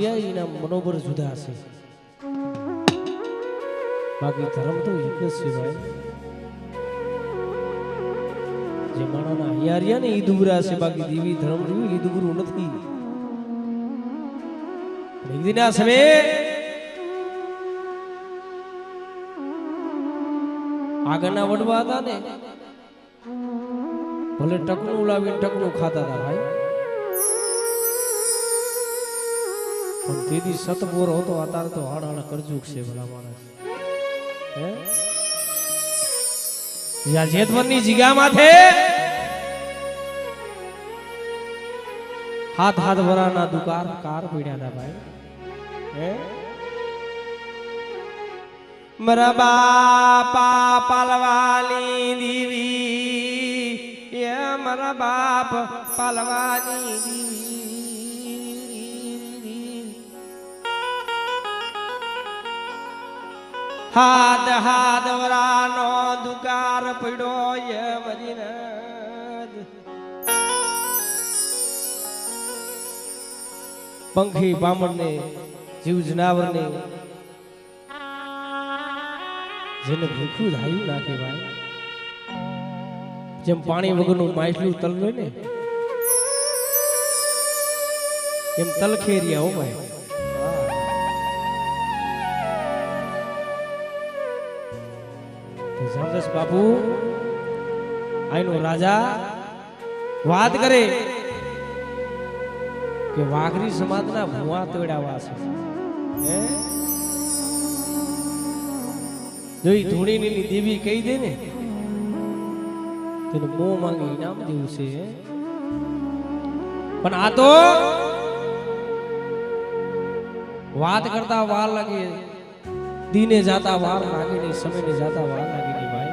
રહ્યા એના મનોબળ જુદા છે બાકી ધર્મ તો એક જ છે ભાઈ જે માણાના હૈયારિયા ને ઈ દુબરા છે બાકી દેવી ધર્મ રહ્યું ઈ દુબરું નથી એક દિન આ સમયે આગળના વડવા હતા ને ભલે ટકનું લાવીને ટકનું ખાતા હતા ભાઈ પણ તેથી સતબોર હતો અત્યારે તો હાડ કરજુક છે ભલા માણસ હે જ્યાં જેતવરની જીગા માથે હાથ હાથ વરાના દુકાર કાર પીડ્યા હતા ભાઈ હે મારા બાપા પાલવાની દીવી એ મારા બાપ પાલવાની દીવી હાથ હાથ વરાનો દુકાર પડ્યો એ મરીને પંખી બામણને જીવ જનાવરને જેને ભૂખ્યું ધાયું નાખે ભાઈ જેમ પાણી વગરનું માછલું તલવે ને એમ તલખેરિયા હો ભાઈ જામદાસ બાપુ આઈનો રાજા વાત કરે કે વાઘરી સમાજના ભુવા તોડાવા છે હે જો ઈ ધૂણીની દેવી કહી દે ને તેને મોં માંગી ઇનામ દેવું છે પણ આ તો વાત કરતા વાર લાગે દીને જાતા વાર લાગે નહીં સમયને જાતા વાર લાગે નહીં ભાઈ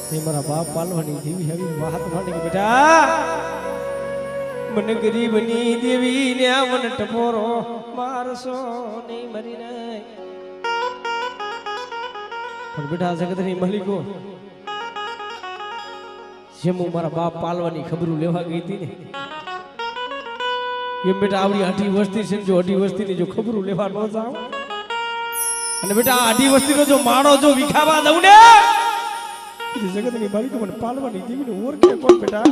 તે મારા બાપ પાલવાની દેવી આવી વાત માંડી બેટા મને ગરીબની દેવી ને મને ટપોરો મારસો નહીં મરી નહીં પણ બેટા જગતની મલિકો જેમ હું મારા બાપ પાલવાની ખબરું લેવા ગઈ હતી ને એમ બેટા આવડી અઢી વસ્તી છે જો અઢી વસ્તી ની જો ખબરું લેવા ન જાવ અને બેટા અઢી વસ્તી નો જો માણો જો વિખાવા દઉં ને જગતની મલિકો મને પાલવાની દેવી ને ઓળખે કોણ બેટા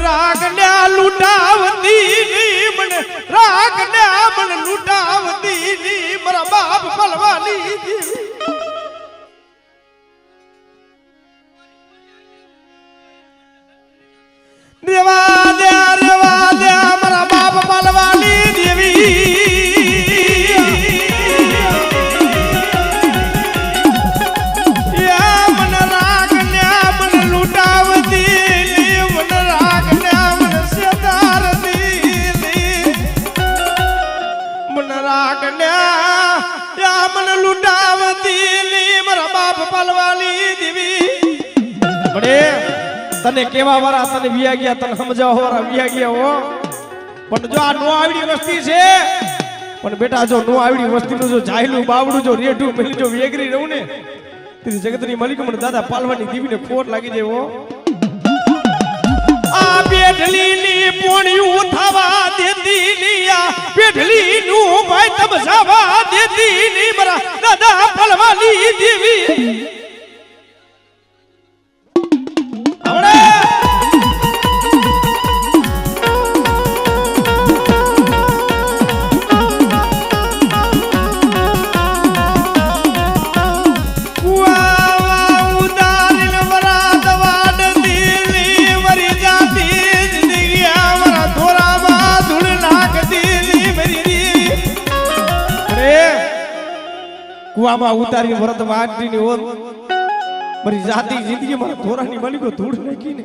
રાગલ્યા લૂટાવતી મને રાગલ્યા મને લૂટાવતી મારા બાપ પલવાની રેવા દે મારા બાપ પલવાની દેવી તને કેવા વાળા તને વિયા ગયા તને સમજાવવા વાળા વિયા ગયા હો પણ જો આ નો આવડી વસ્તી છે પણ બેટા જો નો આવડી વસ્તીનું જો જાહેલું બાવડું જો રેઠું મેલી જો વેગરી રહું ને તેની જગતની માલિક મને દાદા પાલવાની દીવીને ખોટ લાગી જાય હો આ બેઠલીની પોણિયું થવા દેતી ની આ બેઠલીનું ભાઈ તમસાવા દેતી ની મારા દાદા પાલવાની દેવી કુવામાં ઉતારી વરત વાટની ઓર મારી જાતિ જિંદગી મારા ધોરાની માલિકો ધૂળ નાખીને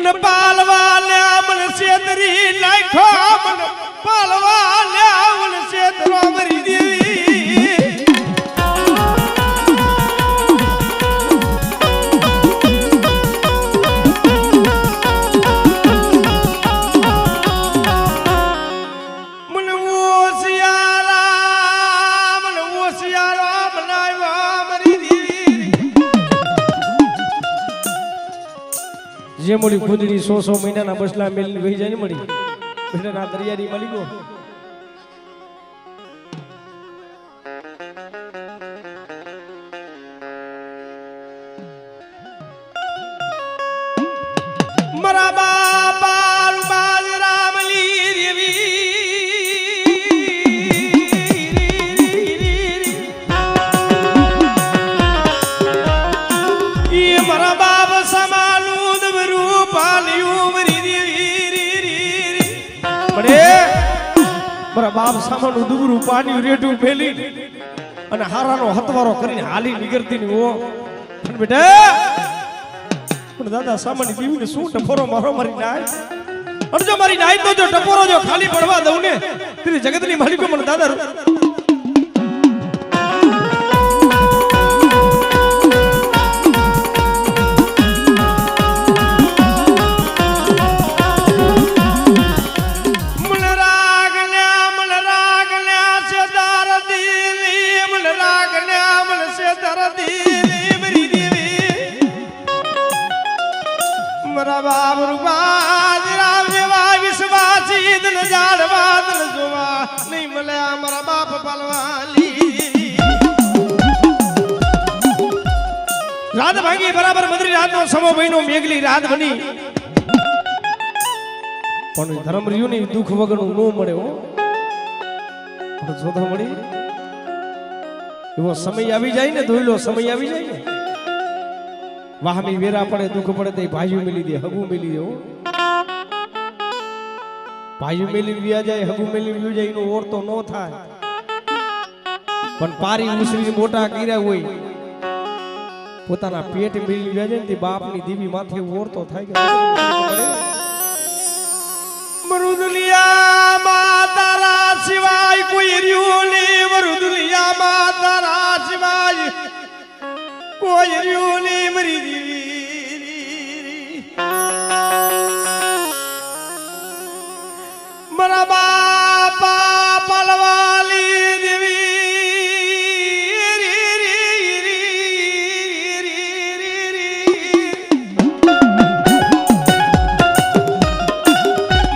મને પાલવા લ્યા મને છેતરી નાખ્યો મને પાલવા લ્યા મને છેતરો મરી દેવી જે મળી ખુદડી 100 મહિનાના બસલા મેલી વહી જાય ને મળી બેટાના દરિયાની મળી ગયો મારા બાપા રૂબાજ રામલી દેવી એ મારા બાપ સમાલું મારા બાપ સામાનું દુબરું પાણી રેટું ફેલી અને હારાનો હતવારો કરીને હાલી નીકળતી ની ઓ બેટા પણ દાદા સામાની દીવીને શું ટપોરો મારો મારી નાય અને જો મારી નાય તો જો ટપોરો જો ખાલી પડવા દઉં ને તેરી જગતની માલિકો મને દાદા મારા બાપ રૂપાજ રામ જેવા વિશ્વાસી દિલ જાડવા દિલ જોવા નહીં મળ્યા મારા બાપ પાલવાલી રાત ભાંગી બરાબર મધરી રાતનો સમો મહિનો મેઘલી રાત બની પણ ધર્મ રહ્યું ની દુઃખ વગરનું નો મળે હો જોતા મળી એવો સમય આવી જાય ને ધોઈલો સમય આવી જાય ને વાહમી વેરા પડે દુઃખ પડે તે ભાઈઓ મેલી દે હગુ મેલી દે ભાઈઓ મેલી વ્યા જાય હગુ મેલી વ્યું જાય એનો ઓર તો ન થાય પણ પારી ઉસરી મોટા કર્યા હોય પોતાના પેટ મેલી વ્યા જાય ને તે બાપની દીવી માથે ઓર તો થાય કે મરુદલિયા માતારા સિવાય કોઈ રહ્યું નહીં મરુદલિયા માતારા સિવાય કોઈ રહ્યું નહીં મરી દેવી મારા બાપા પાલવાલી દેવી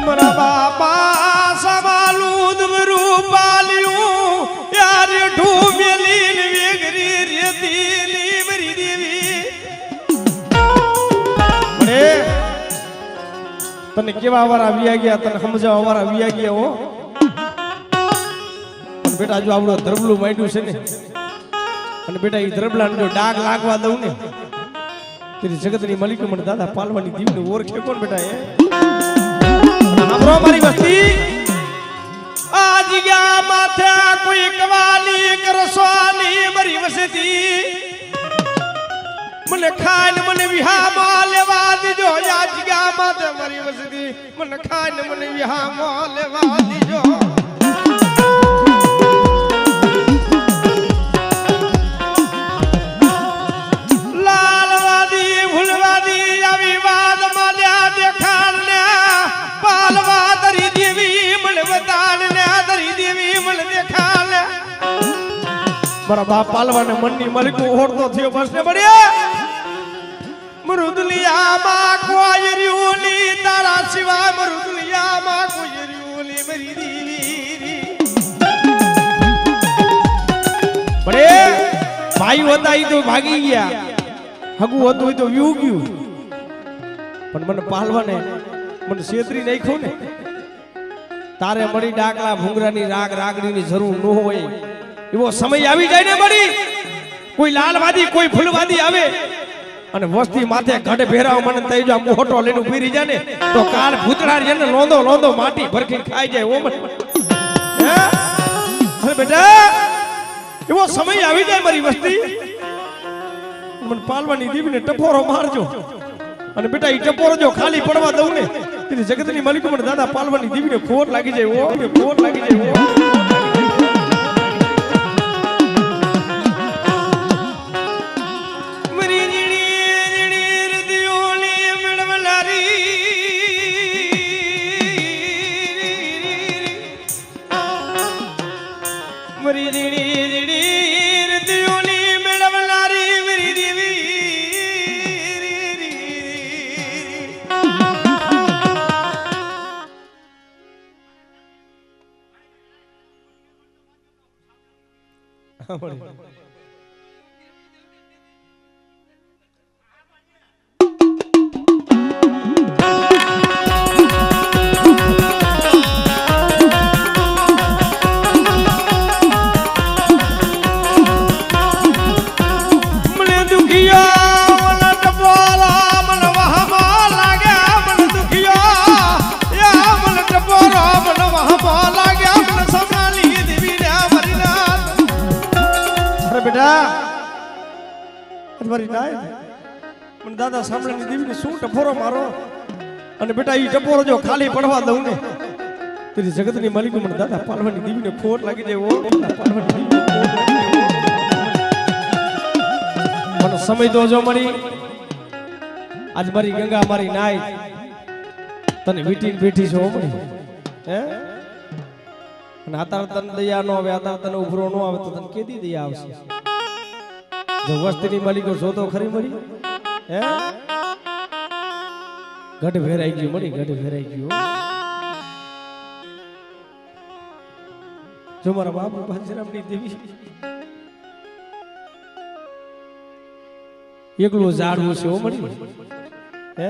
મારા બાપા સમાલું દમરું પાલ્યું યાર ઢૂમેલી વેગરી રેતી મરી દેવી તને કેવા વાર આવ્યા ગયા તને સમજાવવા વાર આવ્યા ગયા હો પણ બેટા જો આવડો ધરબલું માંડ્યું છે ને અને બેટા એ ધરબલાને જો ડાઘ લાગવા દઉં ને તેરી જગતની મલિકો મને દાદા પાલવાની દીવને ઓળખે કોણ બેટા એ સાંભળો મારી વસ્તી આજ ગયા માથે કોઈ કવાલી કરસવાની મારી વસતી મને ખાઈને મને વિહામાં લેવા દીજો આજ ગયા માથે મારી વસતી મને ખાઈને મને વિહામાં લેવા દીજો લાલવાદી ભૂલવાદી આવી વાત માલ્યા દેખાડ્યા પાલવા દરી દેવી મને બતાડ્યા દરી દેવી મને દેખાડ્યા મારા બાપ પાલવાને મનની મલિકો ઓળતો થયો બસ ને પડ્યા મરુદલિયામાં કોઈ રહ્યું નહીં તારા સિવાય મરુદલિયામાં કોઈ રહ્યું નહીં મરી દીવી પડે ભાઈ હતા ઈ તો ભાગી ગયા હગુ હતું ઈ તો વ્યુ ગયું પણ મને પાલવાને મને છેતરી નાખ્યો ને તારે મળી ડાકલા ભૂંગરાની રાગ રાગડીની જરૂર ન હોય એવો સમય આવી જાય ને મળી કોઈ લાલવાદી કોઈ ફૂલવાદી આવે અને વસ્તી માથે ઘડે ભેરાવ મને તઈ જો મોટો લઈને ઉભી જાય ને તો કાળ ભૂતળા જેને લોંદો લોંદો માટી ભરખી ખાઈ જાય ઓ મને અરે બેટા એવો સમય આવી જાય મારી વસ્તી મને પાલવાની દીવીને ટપોરો મારજો અને બેટા ઈ ટપોરો જો ખાલી પડવા દઉં ને તેથી જગતની માલિકો મને દાદા પાલવાની દેવીને ખોટ લાગી જાય ઓ ખોટ લાગી જાય ઓ મને દાદા સાંભળવાની દેવીને શું ટપોરો મારો અને બેટા ઈ ટપોરો જો ખાલી પડવા દઉં ને તેથી જગતની માલિકો મને દાદા પાલવાની દેવીને ખોટ લાગી જાય ઓ પાલવાની દેવીને ખોટ લાગી જાય મને સમય દોજો મળી આજ મારી ગંગા મારી નાઈ તને વીટીને બેઠી છો મળી હે અને આતાર તને દયા નો આવે આતાર તને ઉભરો નો આવે તો તને કેદી દયા આવશે જો વસ્તીની માલિકો જોતો ખરી મળી હે ગઢ ભેરાઈ ગયું મળી ગઢ ભેરાઈ ગયું જો મારા બાપુ બાજીરામની દેવી એકલું ઝાડવું છે ઓ મળી હે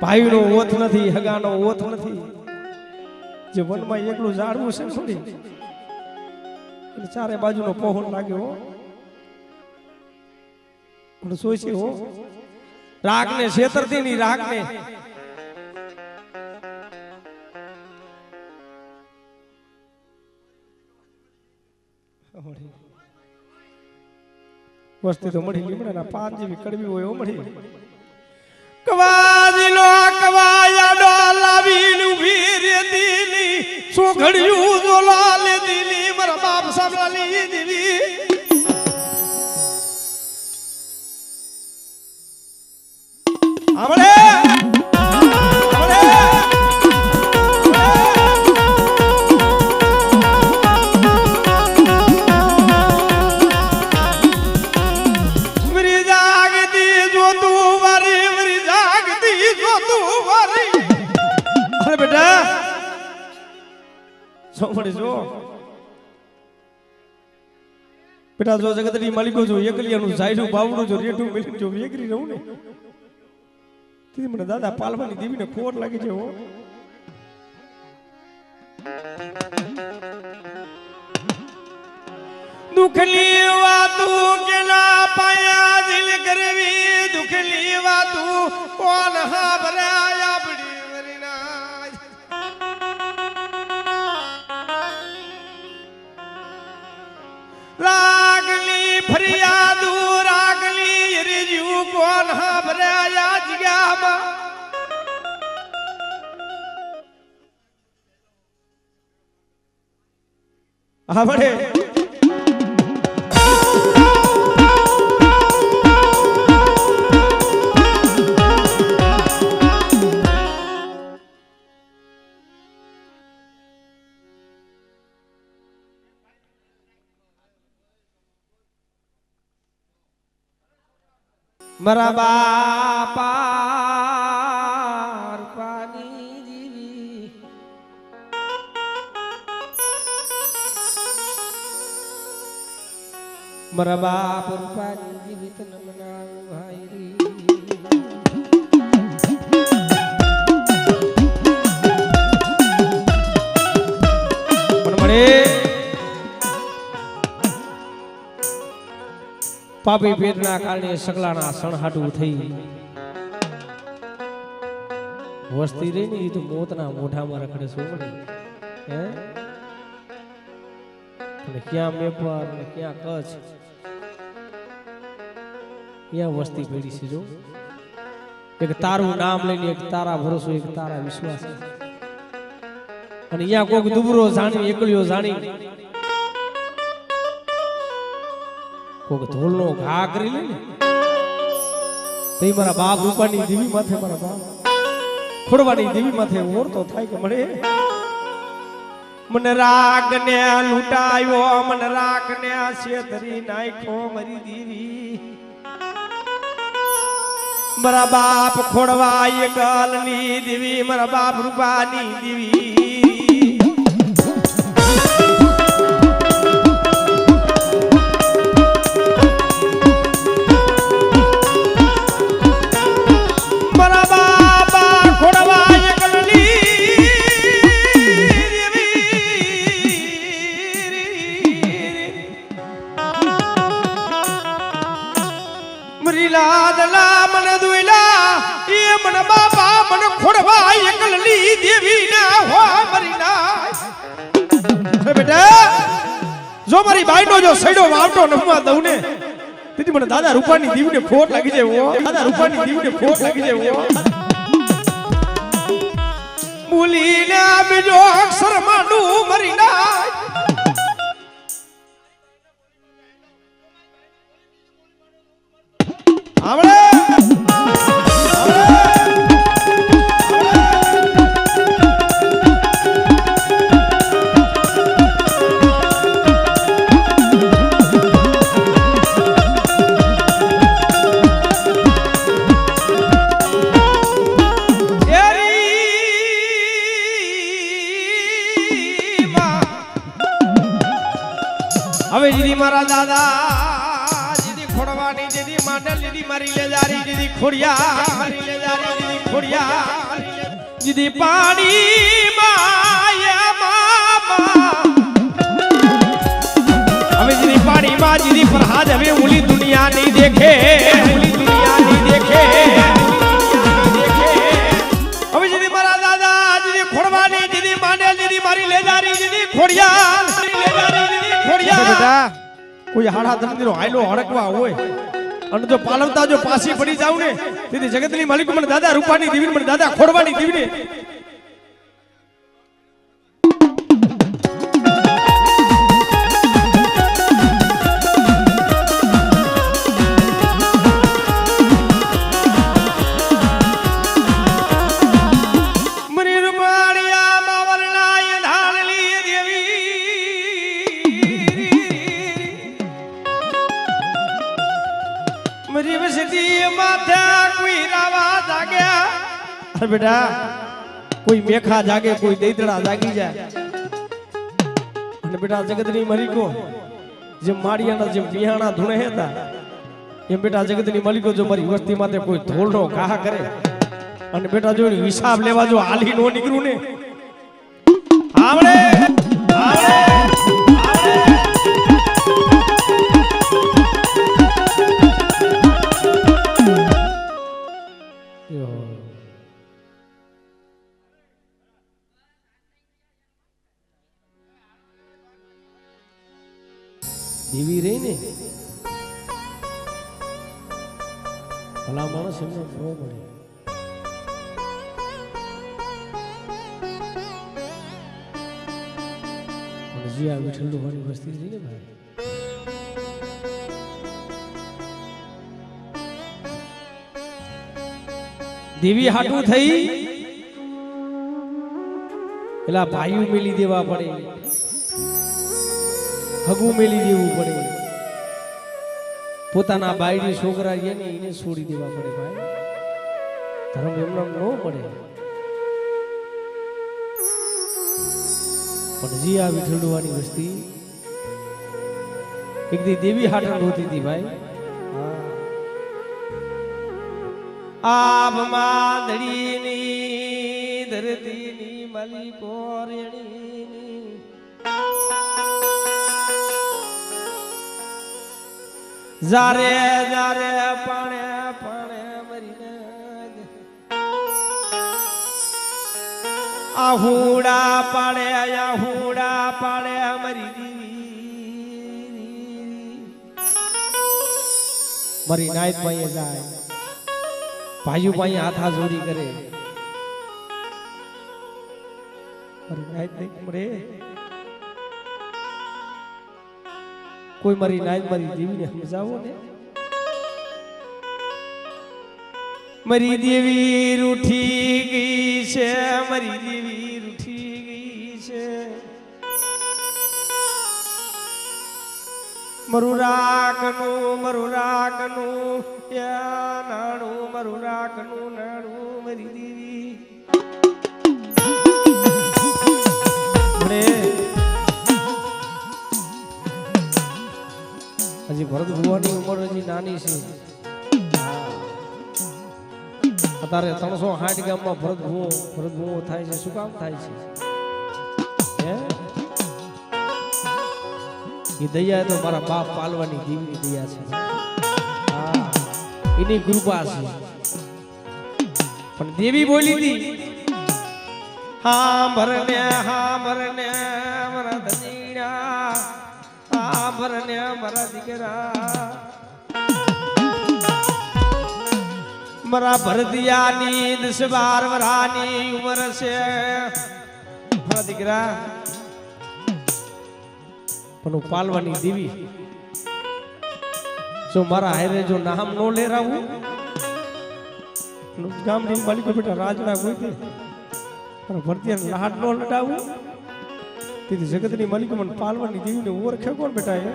ભાઈનો ઓથ નથી હગાનો ઓથ નથી જે વનમાં એકલું ઝાડવું છે મળી એટલે ચારે બાજુનો પહોન લાગ્યો સોચી હો રાગ ને છેતરતી ની રાગ ને વસ્તી તો મળી લીમડાના પાન જેવી કડવી હોય ઓ મળી કવાજીનો કવાયાડો લાવીનું ભીર દીલી સોઘડિયું જોલાલ દીલી મારા બાપ સાંભળાલી દેવી આવડે મરી જાગતી જો તું વારી મરી જાગતી જો તું વારી અરે બેટા સોમડી જો બેટા જો જગતની માલિકો જો એકલિયાનું જાયલું બાવડું જો રેઠું મિલી જો વેગરી રહું ને મને દાદા પાલવાની દેવીને ખોટ લાગી છે હો દુખલી વાતું કેલા પાયા દિલ કરવી દુખલી વાતું કોણ હાભરાયા આપડી વરીના રાગલી ફરિયાદુ રાગલી રીજુ કોણ હાભરાયા જગ્યામાં આવડે મારા બાપા પાણી જીવી મારા બાપ પાણી જીવી તને મનાવું ભાઈ પણ મળે પાપી પેટના કારણે સગલાના સણહાટું થઈ વસ્તી રહી ને એ તો મોતના મોઢામાં રખડે શું મળે હે અને ક્યાં મેપર ને ક્યાં કચ્છ ત્યાં વસ્તી ભેડી છે જો એક તારું નામ લઈને એક તારા ભરોસો એક તારા વિશ્વાસ અને અહીંયા કોક દુબરો જાણી એકલીઓ જાણી કોક ધોળનો ઘા કરી લે ને તે મારા બાપ રૂપાની દેવી માથે મારા બાપ ખોડવાની દેવી માથે ઓર તો થાય કે મળે મને રાગ ને લૂંટાયો મને રાગ ને છેતરી નાખ્યો મારી દેવી મારા બાપ ખોડવા એક ગાલની દેવી મારા બાપ રૂપાની દેવી મારા બાપ ખોડવા એક ગાલની લાદલા મને દુઈલા એ મને બાપા મને ખોડવા એકલની દેવી ના હો મરી ના બેટા જો મારી બાઈનો જો સડો વાવટો નમવા દઉં ને તેથી મને દાદા રૂપાની દેવીને ખોટ લાગી જાય ઓ દાદા રૂપાની દેવીને ખોટ લાગી જાય ઓ બોલીને બીજો અક્ષર માંડું મરી ના આવડે હવે જીદી મારા દાદા જીદી ખોડવાની જીદી માંડલ જીદી મારી લે જારી જીદી ખોડિયા મારી લે જારી જીદી ખોડિયા જીદી પાણી માયા મામા હવે જીદી પાણી માં જીદી પ્રહાદ હવે ઉલી દુનિયા નહીં દેખે ઉલી દુનિયા નહીં દેખે હવે જીદી મારા દાદા જીદી ખોડવાની જીદી માંડલ જીદી મારી લે જારી જીદી ખોડિયા મારી લે જારી જીદી ખોડિયા બેટા કોઈ હાડા ધંધીનો હાયલો હડકવા હોય અને જો પાલવતા જો પાછી પડી જાવ ને તેથી જગતની માલિક મને દાદા રૂપાની દેવી મને દાદા ખોડવાની દેવી બેટા કોઈ મેખા જાગે કોઈ દૈતડા જાગી જાય અને બેટા જગતની મલિકો જેમ માળિયાના જેમ બિહાણા ધૂણે હતા એમ બેટા જગતની મલિકો જો મારી વસ્તી માટે કોઈ ધોળનો ઘા કરે અને બેટા જો હિસાબ લેવા જો હાલી નો નીકળું ને આવડે આવડે દેવી રહી ને ભલા માણસ એમને ન મળે પણ જી આ વિઠ્ઠલ ડોહાની વસ્તી રહી ને ભાઈ દેવી હાટું થઈ પેલા ભાઈઓ મેલી દેવા પડે હગું મેલી દેવું પડે પોતાના બાયડી છોકરા એને છોડી દેવા પડે ભાઈ ધર્મ એમનો ન પડે પણ જી આ વિઠ્ઠલડુવાની વસ્તી એક દી દેવી હાટણ હોતી હતી ભાઈ આબ માંદડીની ધરતીની મલિકો રેણીની જારે જારે પાણે પાણે મરીને આહુડા પાડે મરી દીવી મારી નાઈટ માં જાય ભાઈઓ ભાઈ હાથા જોડી કરે અરે નાઈટ નહીં મળે કોઈ મારી નાઈટ મારી દેવીને સમજાવો ને મારી દેવી રૂઠી ગઈ છે મારી દેવી રૂઠી ગઈ છે મારું રાખનું યા નાણું મારું રાખનું નાણું મારી દેવી હજી ભરત ભુવાની ઉંમર હજી નાની છે અત્યારે 360 ગામમાં ભરત ભુવો થાય છે શું કામ થાય છે હે એ દયા તો મારા બાપ પાલવાની દેવીની દયા છે હા એની કૃપા છે પણ દેવી બોલી હતી હા ભરને મારા દજીણા હા ભરને મારા દીકરા મારા ભરતિયાની 10-12 વર્ષની ઉંમર છે મારા દીકરા પણ હું પાલવાની દેવી જો મારા હારે જો નામ નો લેરાવું ગામની માલિકો બેટા રાજના કોઈ દે ભરતિયાને લાડ નો લડાવું તેથી જગતની માલિકો મને પાલવાની દેવીને ઓળખે કોણ બેટા એ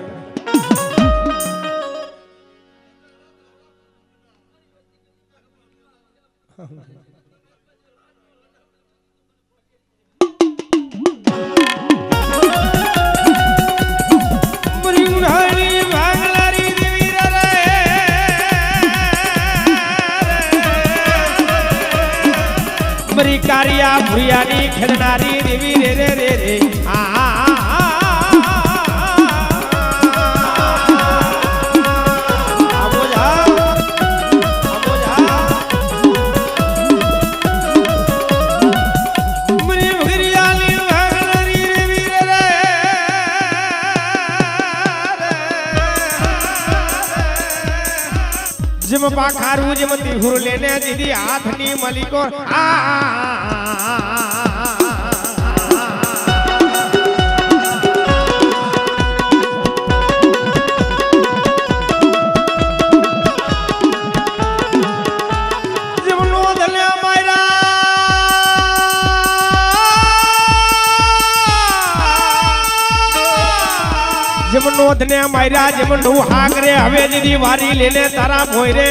મરી કારિયા ભુરિયાની ખેડનારી દેવી રે રે રે રે જેમ પાખારું જેમ તિહુર લેને દીદી હાથની મલિકો જેમ નોંધલ્યા માયરા જેમ નોંધને માયરા જેમ નું હાકરે હવે દીદી વારી લેને તારા ભોય રે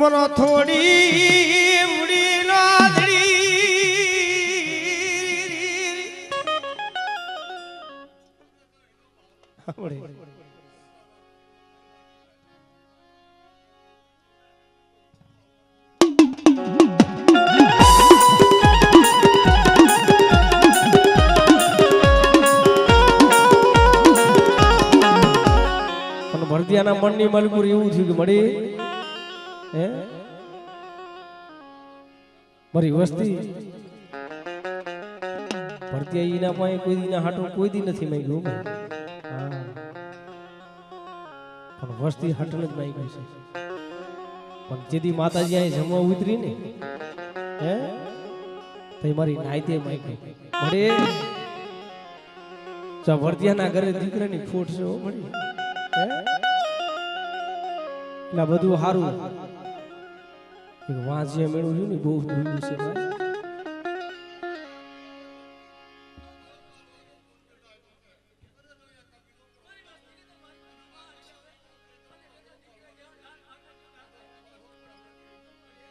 મનો થોડી ઉડી નાદડી ભરતિયાના મનની મલકુર એવું થયું કે મળી હે મારી વસ્તી ભરતિયા ઈના પાસે કોઈ દીના હાટો કોઈ દી નથી માંગ્યું હા પણ વસ્તી હાટલ જ માંગ્યું છે પણ જેદી માતાજી અહીં જમવા ઉતરી ને હે તો મારી નાઈતે માંગી મળે જો ભરતિયાના ઘરે દીકરાની ખોટ છે મળી હે એટલે બધું સારું વાંચે મેળવું છું ને બહુ દૂર છે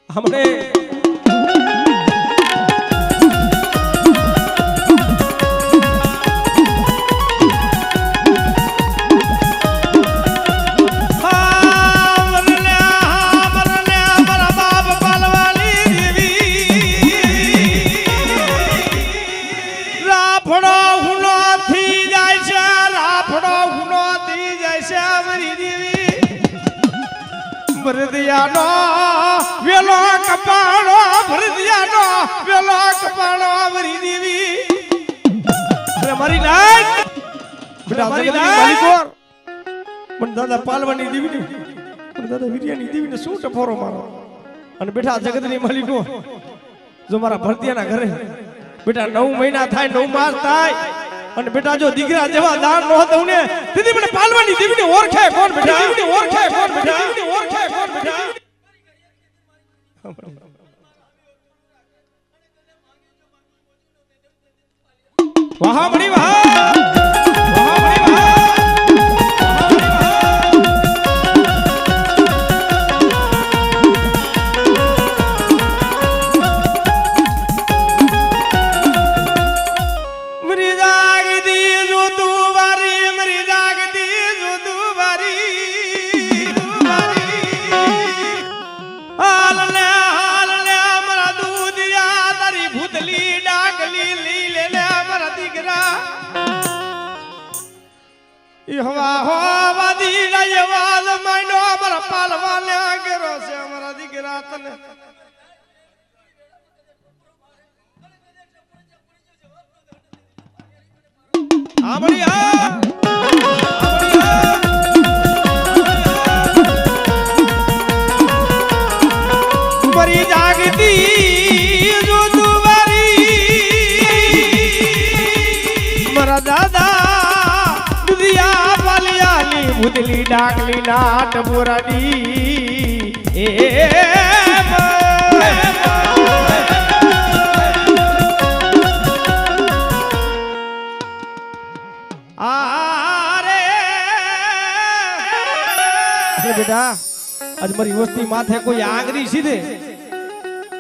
हमने ભરદિયાનો વેલો કપાળો ભરદિયાનો વેલો કપાળો વરી દેવી અરે મારી નાય બેટા મારી માલિકો પણ દાદા પાલવાની દેવી પણ દાદા વીર્યાની દેવીને શું ટફોરો મારો અને બેટા જગતની માલિકો જો મારા ભરદિયાના ઘરે બેટા 9 મહિના થાય 9 માસ થાય અને બેટા જો દીકરા જેવા દાન નો દઉં ને દીદી મને પાલવાની દેવીને ઓળખે કોણ બેટા દેવીને ઓળખે કોણ બેટા દેવીને ઓળખે કોણ બેટા વાહ મણી વાહ હવા હોવા દી જાય વાલ માઈનો અમારા પાલવાને આગેરો છે અમારા દીકરા તને આ બળી મરી જાગતી જો દુવારી મારા દાદા ભૂતલી ડાકલી નાટ બોરાડી બેટા આજ મારી વસ્તી માથે કોઈ આંગળી સીધે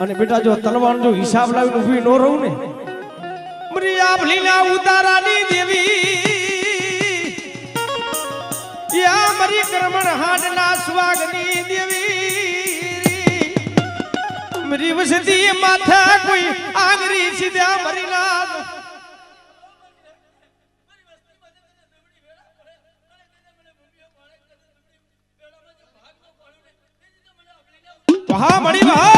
અને બેટા જો તલવારનો જો હિસાબ લાવીને ઊભી ન રહું ને મરી આભલીના ઉતારાની દેવી યા મરી કરમણ હાડના સ્વાગની દેવી મરી વસતી માથા કોઈ આંગરી સીધા મરી ના વાહ મણી વાહ